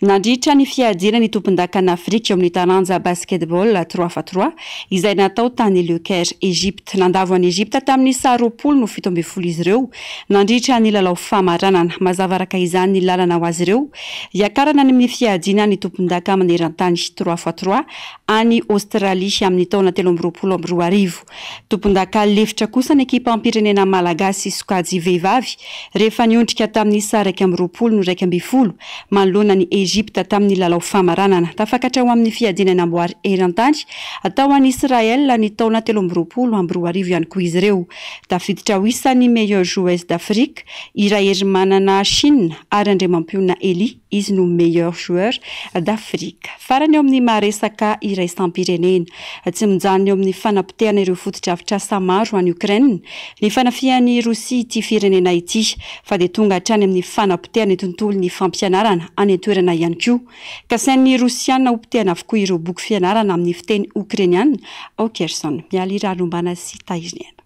Nandritra ny fiadiana ny tompon-dakana Afrika eo amin'ny taranja basketball 3x3 izay natao tany Le Caire, Egypte. Nandavo any Egypte tamin'ny 20 no 17 izy ireo. Nandritra ny lalao famaranana. Mazava araka izany ny lalana ho azy ireo. Iakarana ny fiadiana ny tompon-daka maneran-tany 3x3 any Australie amin'ny taona 2024. Tompon-daka lefitra kosa ny ekipa ampirenena malagasy skady vehivavy rehefa niondrika tamin'ny 20 no 20 manoloana ny Egypte tamin'ny lalao famaranana. Tafakatra ho amin'ny fiadinana amboary eran-tany atao any Israel ny taona 2024 ihany koa izy ireo. Tafiditra ho isan'ny meilleure joueuse d'Afrique iray ery manana Chine ary Andriamampiona Eli izy no meilleur joueur d'Afrique. Farany eo amin'ny maresaka iraisam-pirenena. Tsy mijanona eo amin'ny fanapitehana ireo fotodrafitrasa maro any Ukraine ny fanafian'ny Rosia ity firenena ity fa dia tonga hatrany amin'ny fanapitehana tontolo ny fampianarana any an-toerana ihany koa. Kasain'ny Rosiana hopitehana avokoa ireo boky fianarana amin'ny fiteny Ukrainiana. Okerson mialy ranombana sy Taizniana.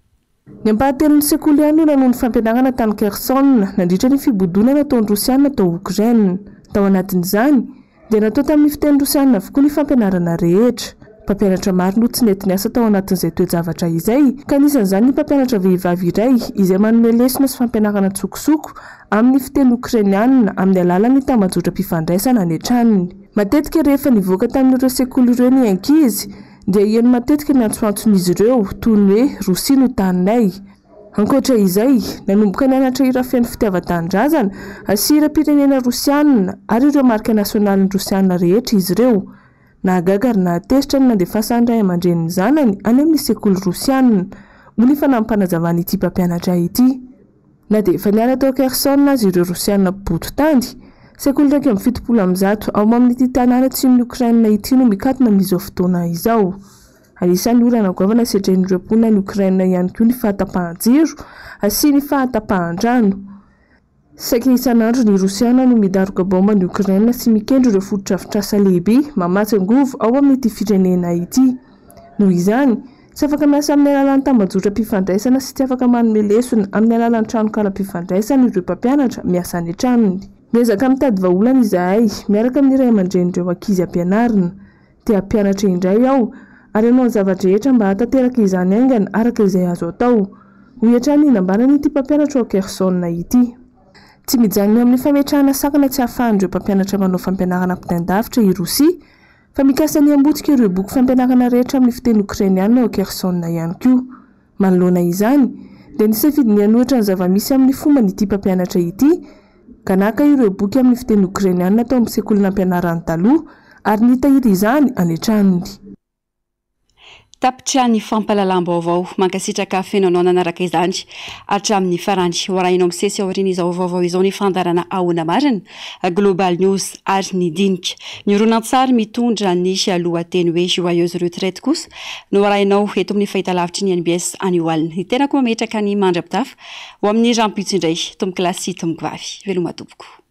Ny ampahatelon'ny sekoly ihany no ny fampianarana tany Kherson nandritra ny fibodonana taon'ny Rosiana tao Ukraine. Tao anatin'izany dia natao tamin'ny fiteny Rosiana avokoa ny fampianarana rehetra. Mpampianatra maro no tsy nety niasa tao anatin'izay toe-javatra izay ka anisan'izany ny mpampianatra vehivavy iray izay manome lesona sy fampianarana tsokosoko amin'ny fiteny Ukrainiana amin'ny alalan'ny tambazotra mpifandraisana any an-tranony. Matetika rehefa nivoaka tamin'ireo sekoly ireo ny ankizy dia eny matetika ny antsoantson'izy ireo toy ny hoe Rosia no taninay. Ankoatra izay, nanomboka nianatra hira feno fitiavan-tanindrazana sy hira-pirenena Rosiana ary ireo marika nasionalin'ny Rosiana rehetra izy ireo. Nahagaga ary nahatezitra ny nandefasany ray aman-dreniny zanany any amin'ny sekoly Rosiana ho ny fanampanazavana ity mpampianatra ity. Na dia efa niala tao Kherson azy ireo Rosiana poto tandy, sekoly 170 ao amin'ity tanàna atsim'ny Ukraina ity no mikatona amin'izao fotoana izao. Anisan'ny olana govana sedren'ireo mponina ny Ukraina ihany koa ny fahatapahan-jiro sy ny fahatapahan-drano. Saika isan'andro ny Rosiana no midaroka bomba ny Ukraina sy mikendro ireo fotodrafitrasa lehibe mamatsy angovo ao amin'ity firenena ity. Noho izany, tsy afaka miasa amin'ny alalan'ny tambazotra mpifandraisana sy tsy afaka manome lesona amin'ny alalan'ny tranokala mpifandraisana ireo mpampianatra miasa any an-tranony. Miezaka mitady vahaolana izahay miaraka amin'ny ray aman-dren'ireo ankizy ampianarina. Te hampianatra indray aho ary hanao ny zavadrehetra mba hatateraka izany aingana araka izay azo atao. Ho hiatrany hinambanany ity mpampianatra ao Kherson ity. Tsy mijanona amin'ny fametrahana sakana tsy ahafahan'ireo mpampianatra manao fampianarana ampitain-davitra i Rosia fa mikasany ambotsika ireo boky fampianarana rehetra amin'ny fiteny ukrainiana ao Kherson ihany koa. Manoloana izany dia nisafidy ny hanohitra ny zava-misy amin'ny fomba n'ity mpampianatra ity ka naka ireo boky amin'ny fiteny ukrainiana tao amin'ny sekolina ampianarany taloha ary nitahiry izany any an-tranony. Tapitra ny fampalalam-baovao mankasitraka fenonao nanaraka izany hatramin'ny farandy hoarahinao misesy aoriana izao vaovao izao ny fandarana ahoana marina Global News ary ny dinika ny horonan-tsary mitondra ny lohateny hoe joyeuse retraite kosa no hoarahinao eto amin'ny fahitalavitry ny NBS any Oalina. Ny tenako mametraka ny mandrapitafa ho amin'ny rampitso indray tomboky lasy tomboky vavy veloma tompoko.